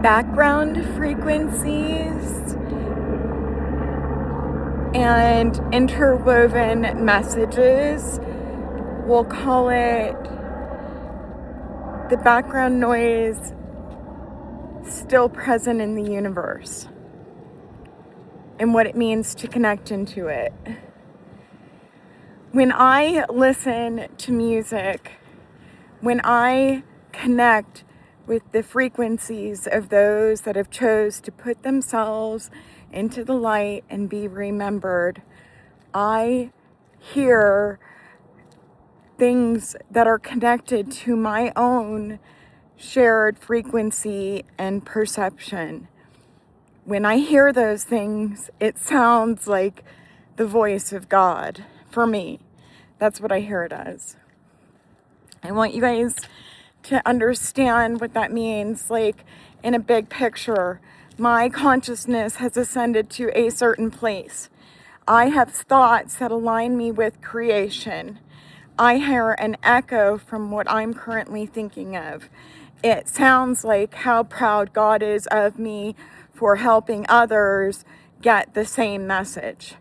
background frequencies and interwoven messages. We'll call it the background noise still present in the universe and what it means to connect into it. When I listen to music, when I connect with the frequencies of those that have chose to put themselves into the light and be remembered, I hear things that are connected to my own shared frequency and perception. When I hear those things, it sounds like the voice of God for me. That's what I hear it as. I want you guys to understand what that means, like in a big picture. My consciousness has ascended to a certain place. I have thoughts that align me with creation. I hear an echo from what I'm currently thinking of. It sounds like how proud God is of me for helping others get the same message.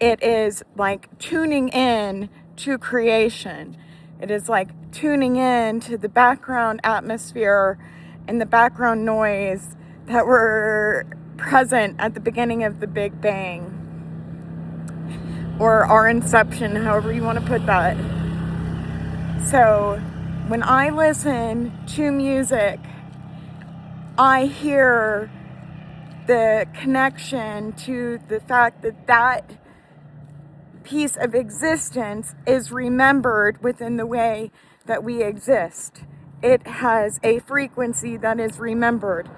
It is like tuning in to creation. It is like tuning in to the background atmosphere and the background noise that were present at the beginning of the Big Bang, or our inception, however you want to put that. So when I listen to music, I hear the connection to the fact that that piece of existence is remembered within the way that we exist. It has a frequency that is remembered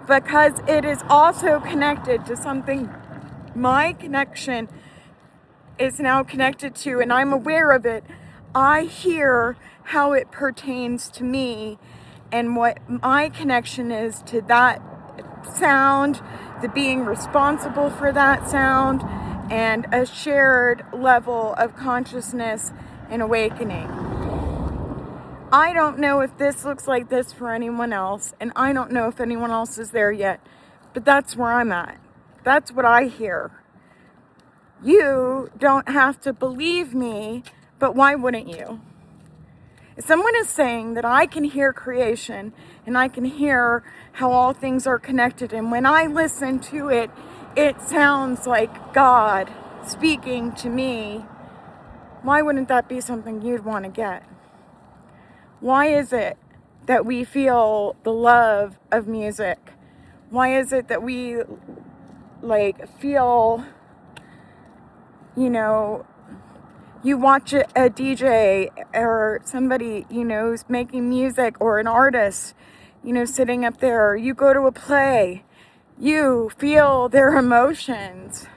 because it is also connected to something my connection is now connected to, and I'm aware of it. I hear how it pertains to me and what my connection is to that sound, the being responsible for that sound, and a shared level of consciousness and awakening. I don't know if this looks like this for anyone else, and I don't know if anyone else is there yet, but that's where I'm at. That's what I hear. You don't have to believe me, but why wouldn't you? If someone is saying that I can hear creation and I can hear how all things are connected, and when I listen to it, it sounds like God speaking to me, why wouldn't that be something you'd want to get? Why is it that we feel the love of music? Why is it that we feel, you watch a DJ or somebody, who's making music, or an artist, sitting up there, or you go to a play, you feel their emotions.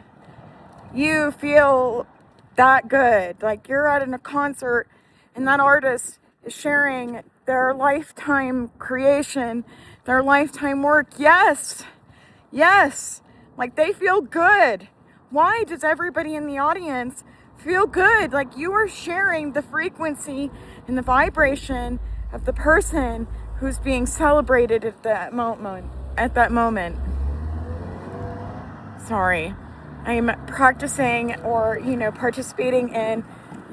You feel that good. Like you're at a concert and that artist is sharing their lifetime creation, their lifetime work. Yes. Like they feel good. Why does everybody in the audience feel good? Like you are sharing the frequency and the vibration of the person who's being celebrated at that moment. Sorry. I'm practicing or, participating in,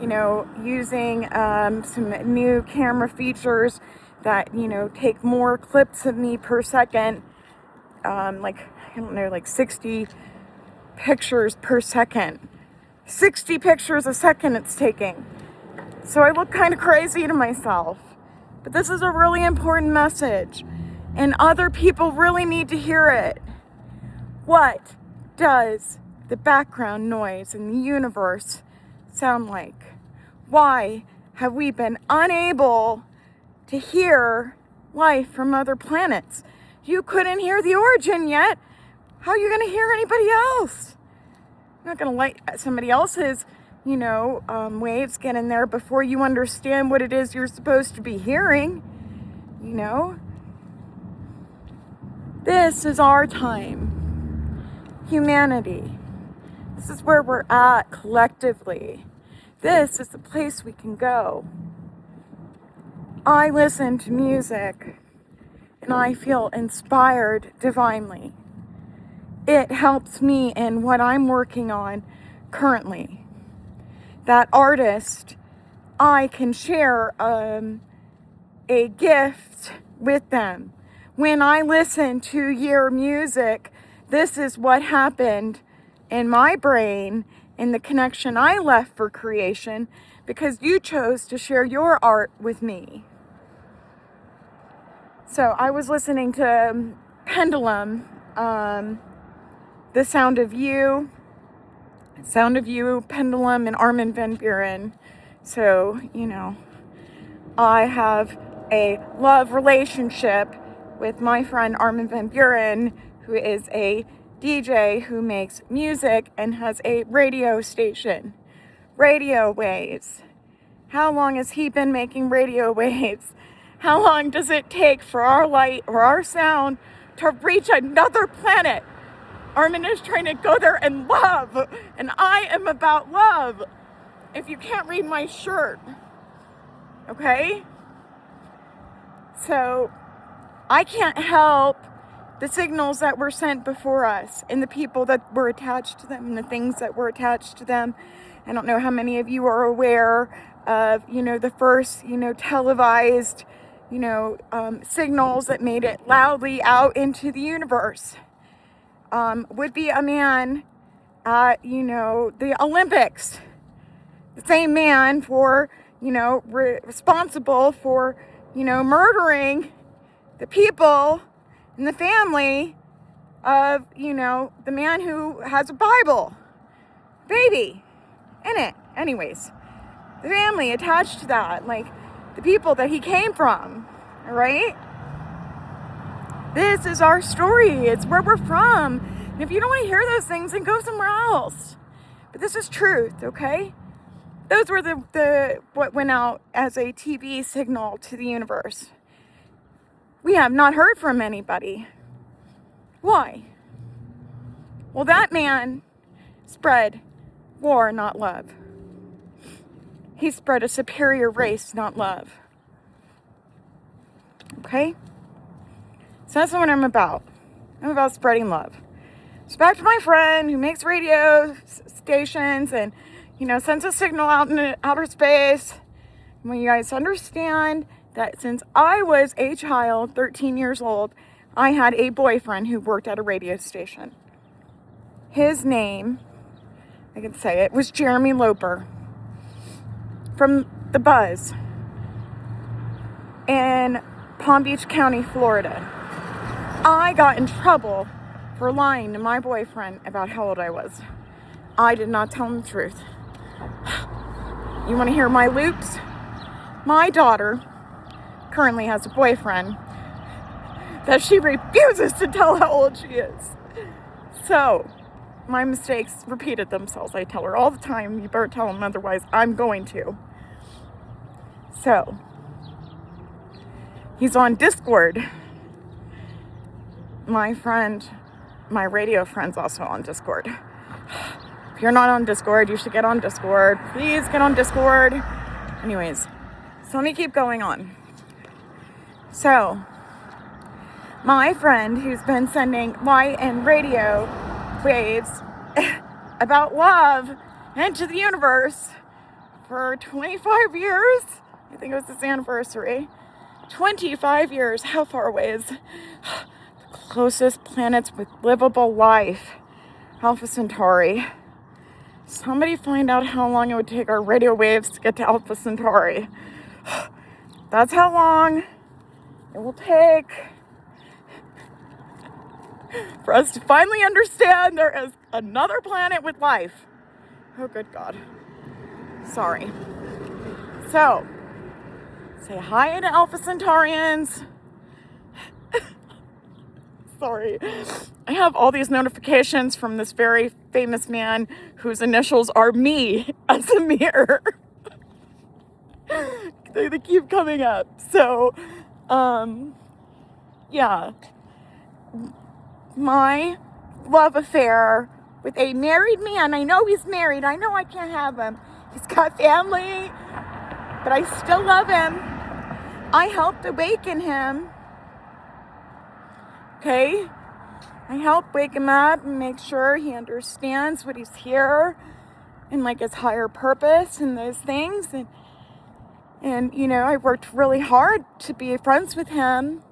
using some new camera features that, take more clips of me per second. 60 pictures per second. 60 pictures a second it's taking. So I look kind of crazy to myself. But this is a really important message, and other people really need to hear it. What does the background noise in the universe sound like? Why have we been unable to hear life from other planets? You couldn't hear the origin yet. How are you going to hear anybody else? You're not going to let somebody else's, waves get in there before you understand what it is you're supposed to be hearing. This is our time. Humanity. This is where we're at collectively. This is the place we can go. I listen to music and I feel inspired divinely. It helps me in what I'm working on currently. That artist, I can share a gift with them. When I listen to your music, this is what happened in my brain and the connection I left for creation because you chose to share your art with me. So I was listening to Pendulum, The Sound of You, Pendulum, and Armin van Buuren. So, I have a love relationship with my friend Armin van Buuren, who is a DJ who makes music and has a radio station. Radio waves. How long has he been making radio waves? How long does it take for our light or our sound to reach another planet? Armin is trying to go there and love, and I am about love. If you can't read my shirt, okay? So I can't help the signals that were sent before us and the people that were attached to them and the things that were attached to them. I don't know how many of you are aware of, the first, televised, signals that made it loudly out into the universe. Would be a man at, the Olympics. The same man for, responsible for, murdering the people and the family of, the man who has a Bible baby in it. Anyways, the family attached to that, like the people that he came from, all right? This is our story. It's where we're from. And if you don't want to hear those things, then go somewhere else. But this is truth, okay? Those were the what went out as a TV signal to the universe. We have not heard from anybody. Why? Well, that man spread war, not love. He spread a superior race, not love. Okay? So that's what I'm about. I'm about spreading love. So back to my friend who makes radio stations and, sends a signal out in outer space. When you guys understand that since I was a child, 13 years old, I had a boyfriend who worked at a radio station. His name, I can say it, was Jeremy Loper from The Buzz in Palm Beach County, Florida. I got in trouble for lying to my boyfriend about how old I was. I did not tell him the truth. You want to hear my loops? My daughter currently has a boyfriend that she refuses to tell how old she is. So, my mistakes repeated themselves. I tell her all the time, you better tell him, otherwise I'm going to. So, he's on Discord. My radio friend's also on Discord. If you're not on Discord, you should get on Discord. Please get on Discord. Anyways, so let me keep going on. So, my friend who's been sending light and radio waves about love into the universe for 25 years. I think it was his anniversary. 25 years. How far away is the closest planets with livable life? Alpha Centauri. Somebody find out how long it would take our radio waves to get to Alpha Centauri. That's how long it will take for us to finally understand there is another planet with life. Oh, good God. Sorry. So, say hi to Alpha Centaurians. Sorry. I have all these notifications from this very famous man whose initials are me as a mirror. They keep coming up. So, yeah. My love affair with a married man. I know he's married. I know I can't have him. He's got family, but I still love him. I helped awaken him okay? I help wake him up and make sure he understands what he's here and like his higher purpose and those things. And you know, I worked really hard to be friends with him.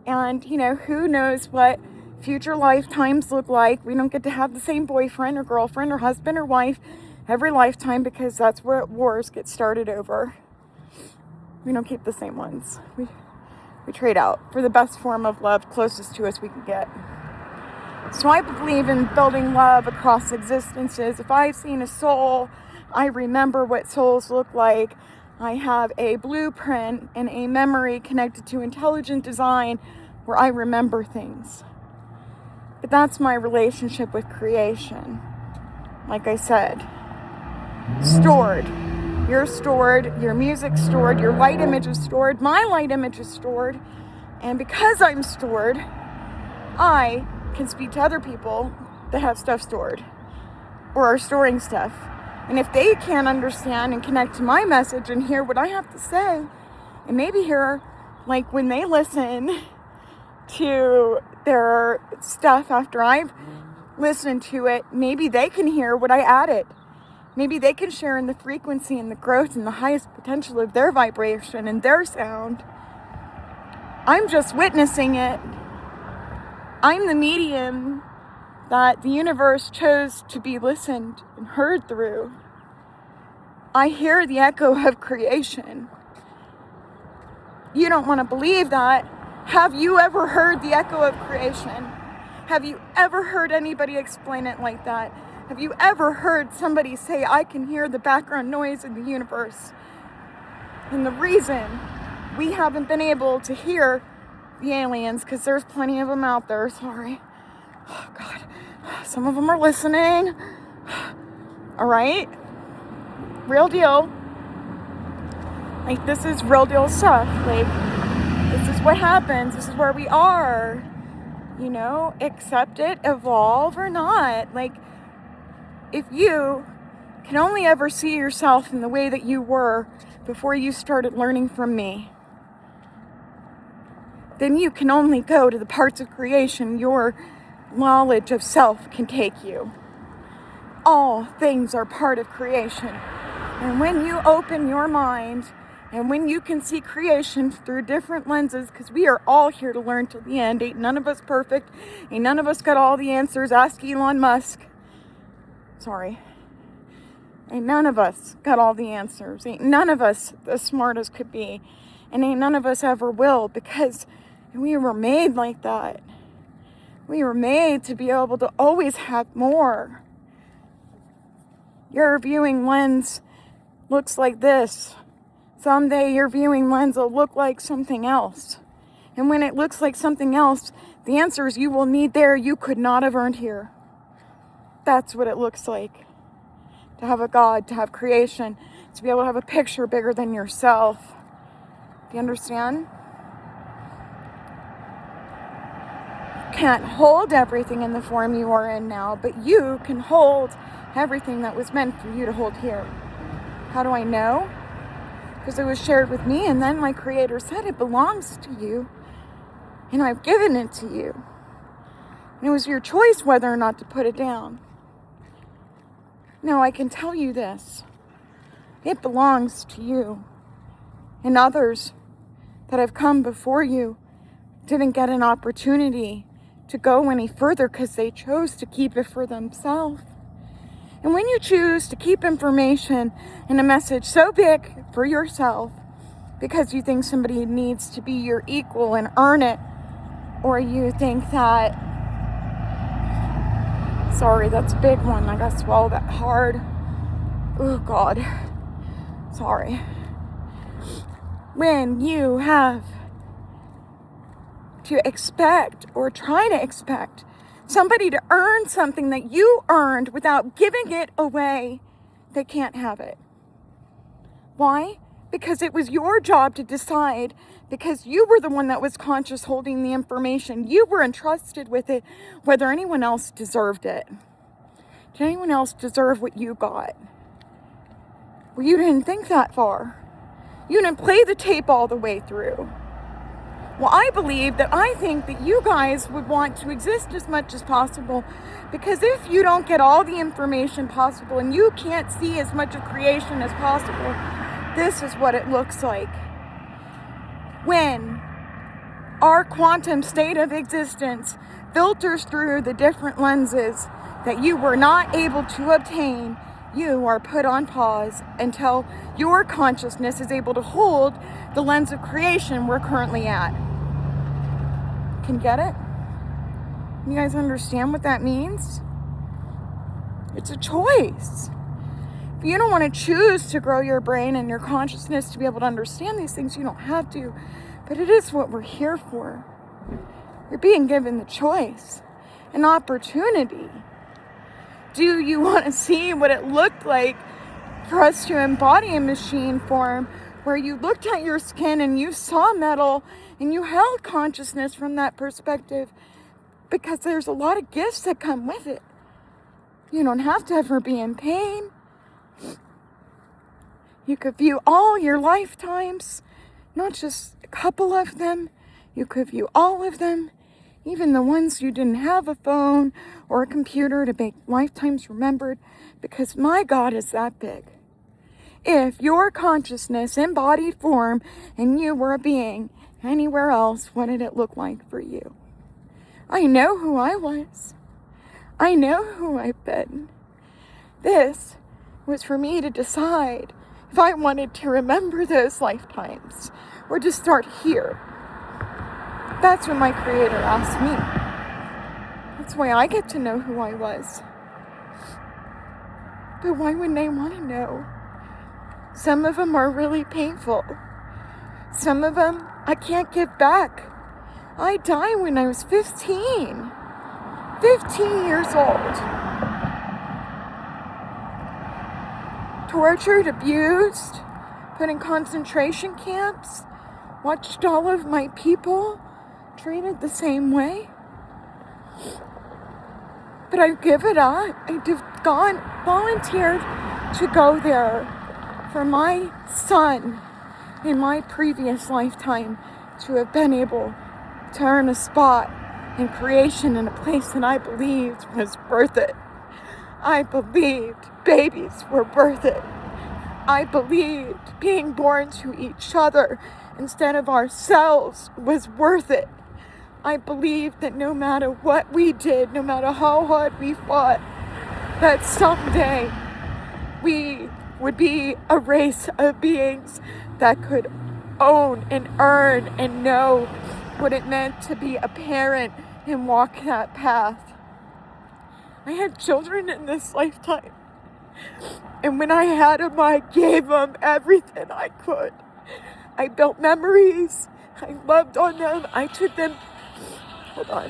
And, you know, who knows what future lifetimes look like. We don't get to have the same boyfriend or girlfriend or husband or wife every lifetime, because that's where wars get started over. We don't keep the same ones. We trade out for the best form of love closest to us we can get. So I believe in building love across existences. If I've seen a soul, I remember what souls look like. I have a blueprint and a memory connected to intelligent design where I remember things. But that's my relationship with creation. Like I said, stored. You're stored, your music's stored, your light image is stored, my light image is stored. And because I'm stored, I can speak to other people that have stuff stored or are storing stuff. And if they can't understand and connect to my message and hear what I have to say, and maybe hear, like when they listen to their stuff after I've listened to it, maybe they can hear what I added. Maybe they can share in the frequency and the growth and the highest potential of their vibration and their sound. I'm just witnessing it. I'm the medium that the universe chose to be listened and heard through. I hear the echo of creation. You don't want to believe that. Have you ever heard the echo of creation? Have you ever heard anybody explain it like that? Have you ever heard somebody say, I can hear the background noise in the universe? And the reason we haven't been able to hear the aliens, because there's plenty of them out there, sorry. Oh, God. Some of them are listening. All right? Real deal. Like, this is real deal stuff. Like, this is what happens. This is where we are. You know, accept it, evolve or not. Like, if you can only ever see yourself in the way that you were before you started learning from me, then you can only go to the parts of creation your knowledge of self can take you. All things are part of creation. And when you open your mind and when you can see creation through different lenses, because we are all here to learn till the end. Ain't none of us perfect. Ain't none of us got all the answers. Ask Elon Musk. Sorry. Ain't none of us got all the answers. Ain't none of us as smart as could be. And ain't none of us ever will, because we were made like that. We were made to be able to always have more. Your viewing lens looks like this. Someday your viewing lens will look like something else. And when it looks like something else, the answers you will need there you could not have earned here. That's what it looks like. To have a God, to have creation, to be able to have a picture bigger than yourself. Do you understand? You can't hold everything in the form you are in now, but you can hold everything that was meant for you to hold here. How do I know? Because it was shared with me, and then my Creator said it belongs to you, and I've given it to you. And it was your choice whether or not to put it down. No, I can tell you this. It belongs to you. And others that have come before you didn't get an opportunity to go any further because they chose to keep it for themselves. And when you choose to keep information and a message so big for yourself because you think somebody needs to be your equal and earn it, or you think that, sorry, that's a big one, I gotta swallow that hard. Oh God, sorry. When you have to expect or try to expect somebody to earn something that you earned without giving it away, they can't have it. Why? Because it was your job to decide, because you were the one that was conscious holding the information. You were entrusted with it, whether anyone else deserved it. Did anyone else deserve what you got? Well, you didn't think that far. You didn't play the tape all the way through. Well, I think that you guys would want to exist as much as possible, because if you don't get all the information possible and you can't see as much of creation as possible, this is what it looks like. When our quantum state of existence filters through the different lenses that you were not able to obtain, you are put on pause until your consciousness is able to hold the lens of creation we're currently at. Can get it? You guys understand what that means? It's a choice. If you don't want to choose to grow your brain and your consciousness to be able to understand these things, you don't have to. But it is what we're here for. You're being given the choice, an opportunity. Do you want to see what it looked like for us to embody a machine form where you looked at your skin and you saw metal and you held consciousness from that perspective? Because there's a lot of gifts that come with it. You don't have to ever be in pain. You could view all your lifetimes, not just a couple of them. You could view all of them, even the ones you didn't have a phone or a computer to make lifetimes remembered, because my God is that big. If your consciousness embodied form and you were a being anywhere else, what did it look like for you? I know who I was. I know who I've been. This was for me to decide if I wanted to remember those lifetimes or to start here. That's what my Creator asked me. That's why I get to know who I was. But why wouldn't I want to know? Some of them are really painful. Some of them I can't give back. I died when I was 15. 15 years old. Tortured, abused, put in concentration camps, watched all of my people treated the same way. But I give it up. Volunteered to go there for my son in my previous lifetime to have been able to earn a spot in creation in a place that I believed was worth it. I believed babies were worth it. I believed being born to each other instead of ourselves was worth it. I believed that no matter what we did, no matter how hard we fought, that someday we would be a race of beings that could own and earn and know what it meant to be a parent and walk that path. I had children in this lifetime, and when I had them, I gave them everything I could. I built memories. I loved on them. I took them. Hold on.